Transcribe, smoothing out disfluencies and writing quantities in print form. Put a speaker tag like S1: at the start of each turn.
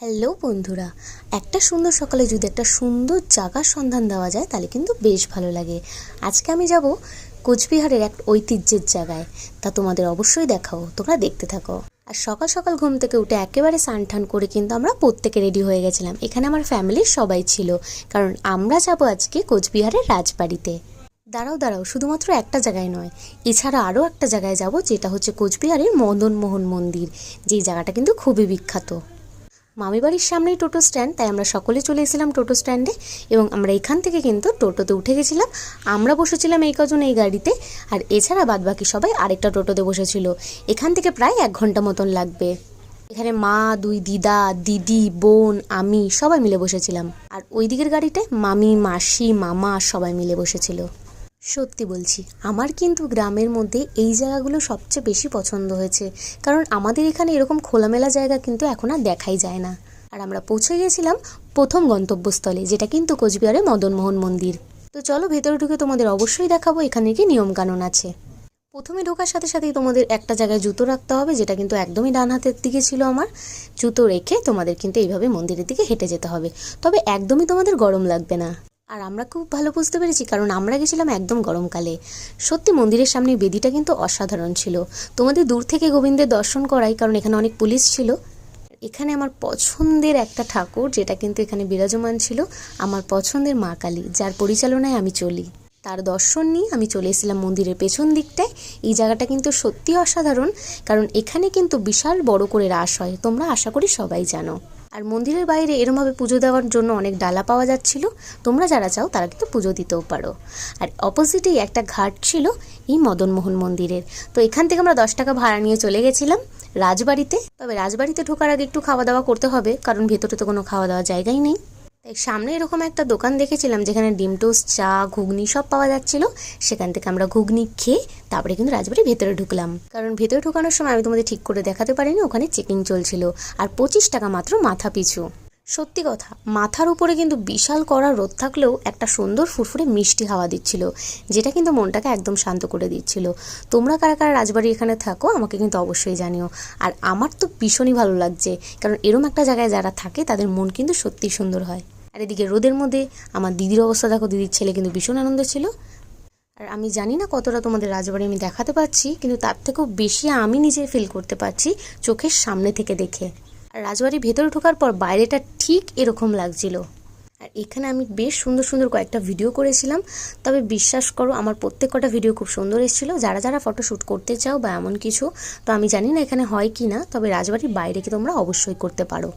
S1: Hello বন্ধুরা, একটা সুন্দর সকালে যদি একটা সুন্দর জায়গার সন্ধান দেওয়া যায় তাহলে কিন্তু বেশ ভালো লাগে। আজকে আমি যাব কোচবিহারের এক ঐতিহ্যের জায়গায়, তা তোমাদের অবশ্যই দেখাও, তোমরা দেখতে থাকো। আর সকাল সকাল ঘুম থেকে উঠে একেবারে স্নান টান করে কিন্তু আমরা প্রত্যেকে রেডি হয়ে গেছিলাম। এখানে আমার ফ্যামিলির সবাই ছিল, কারণ আমরা যাব আজকে কোচবিহারের রাজবাড়িতে। দাঁড়াও দাঁড়াও, শুধুমাত্র একটা জায়গায় নয়, এছাড়া আরও একটা জায়গায় যাব, যেটা হচ্ছে কোচবিহারের মদনমোহন মন্দির, যেই জায়গাটা কিন্তু খুবই বিখ্যাত। মামি বাড়ির সামনেই টোটো স্ট্যান্ড, তাই আমরা সকলে চলে এসেছিলাম টোটো স্ট্যান্ডে এবং আমরা এখান থেকে কিন্তু টোটোতে উঠে গেছিলাম। আমরা বসেছিলাম এই কজন এই গাড়িতে, আর এছাড়া বাদবাকি সবাই আরেকটা টোটোতে বসেছিল। এখান থেকে প্রায় 1 ঘন্টা মতন লাগবে। এখানে মা, 2 দিদা, দিদি, বোন, আমি সবাই মিলে বসেছিলাম। আর ওই দিকের গাড়িতে মামি, মাসি, মামা সবাই মিলে বসেছিল। সত্যি বলছি, আমার কিন্তু গ্রামের মধ্যে এই জায়গাগুলো সবচেয়ে বেশি পছন্দ হয়েছে, কারণ আমাদের এখানে এরকম খোলামেলা জায়গা কিন্তু এখন আর দেখাই যায় না। আর আমরা পৌঁছে গিয়েছিলাম প্রথম গন্তব্যস্থলে, যেটা কিন্তু কোচবিহারের মদনমোহন মন্দির। তো চলো ভেতরে ঢুকে তোমাদের অবশ্যই দেখাবো এখানে কি নিয়মকানুন আছে। প্রথমে ঢোকার সাথে সাথেই তোমাদের একটা জায়গায় জুতো রাখতে হবে, যেটা কিন্তু একদমই ডান হাতের দিকে ছিল আমার। জুতো রেখে তোমাদের কিন্তু এইভাবে মন্দিরের দিকে হেঁটে যেতে হবে, তবে একদমই তোমাদের গরম লাগবে না। আর আমরা খুব ভালো বুঝতে পেরেছি, কারণ আমরা গেছিলাম একদম গরমকালে। সত্যি মন্দিরের সামনে বেদিটা কিন্তু অসাধারণ ছিল। তোমাদের দূর থেকে গোবিন্দের দর্শন করাই, কারণ এখানে অনেক পুলিশ ছিল। এখানে আমার পছন্দের একটা ঠাকুর, যেটা কিন্তু এখানে বিরাজমান ছিল, আমার পছন্দের মা কালী, যার পরিচালনায় আমি চলি। তার দর্শন নিয়ে আমি চলে এসেছিলাম মন্দিরের পেছন দিকটায়। এই জায়গাটা কিন্তু সত্যি অসাধারণ, কারণ এখানে কিন্তু বিশাল বড় করে রাস হয়, তোমরা আশা করি সবাই জানো। আর মন্দিরের বাইরে এরমভাবে পুজো দেওয়ার জন্য অনেক ডালা পাওয়া যাচ্ছিল, তোমরা যারা চাও তারা কিন্তু পুজো দিতেও পারো। আর অপোজিটেই একটা ঘাট ছিল এই মদনমোহন মন্দিরের। তো এখান থেকে আমরা 10 টাকা ভাড়া নিয়ে চলে গেছিলাম রাজবাড়িতে। তবে রাজবাড়িতে ঢোকার আগে একটু খাওয়া দাওয়া করতে হবে, কারণ ভেতরে তো কোনো খাওয়া দাওয়ার জায়গাই নেই। তাই সামনে এরকম একটা দোকান দেখেছিলাম, যেখানে ডিম টোস্ট, চা, ঘুগনি সব পাওয়া যাচ্ছিল। সেখান থেকে আমরা ঘুগনি খেয়ে তারপরে কিন্তু রাজবাড়ির ভেতরে ঢুকলাম, কারণ ভেতরে ঢোকানোর সময় আমি তোমাদের ঠিক করে দেখাতে পারিনি, ওখানে চেকিং চলছিল। আর 25 টাকা মাত্র মাথা পিছু। সত্যি কথা, মাথার উপরে কিন্তু বিশাল কড়া রোদ থাকলেও একটা সুন্দর ফুরফুরে মিষ্টি হাওয়া দিচ্ছিল, যেটা কিন্তু মনটাকে একদম শান্ত করে দিচ্ছিল। তোমরা কারা কারা রাজবাড়ি এখানে থাকো আমাকে কিন্তু অবশ্যই জানিও। আর আমার তো ভীষণই ভালো লাগছে, কারণ এরম একটা জায়গায় যারা থাকে তাদের মন কিন্তু সত্যিই সুন্দর হয়। আর এদিকে রোদের মধ্যে আমার দিদির অবস্থা দেখো, দিদির ছেলে কিন্তু ভীষণ আনন্দ ছিল। আর আমি জানি না কতটা তোমাদের রাজবাড়ি আমি দেখাতে পারছি, কিন্তু তার থেকেও বেশি আমি নিজে ফিল করতে পারছি চোখের সামনে থেকে দেখে। আর রাজবাড়ির ভেতরে ঢোকার পর বাইরেটা ঠিক এরকম লাগছিল। আর এখানে আমি বেশ সুন্দর সুন্দর কয়েকটা ভিডিও করেছিলাম, তবে বিশ্বাস করো আমার প্রত্যেক কটা ভিডিও খুব সুন্দর এসেছিলো। যারা যারা ফটোশ্যুট করতে চাও বা এমন কিছু, তো আমি জানি না এখানে হয় কি না, তবে রাজবাড়ির বাইরে কি তোমরা অবশ্যই করতে পারো।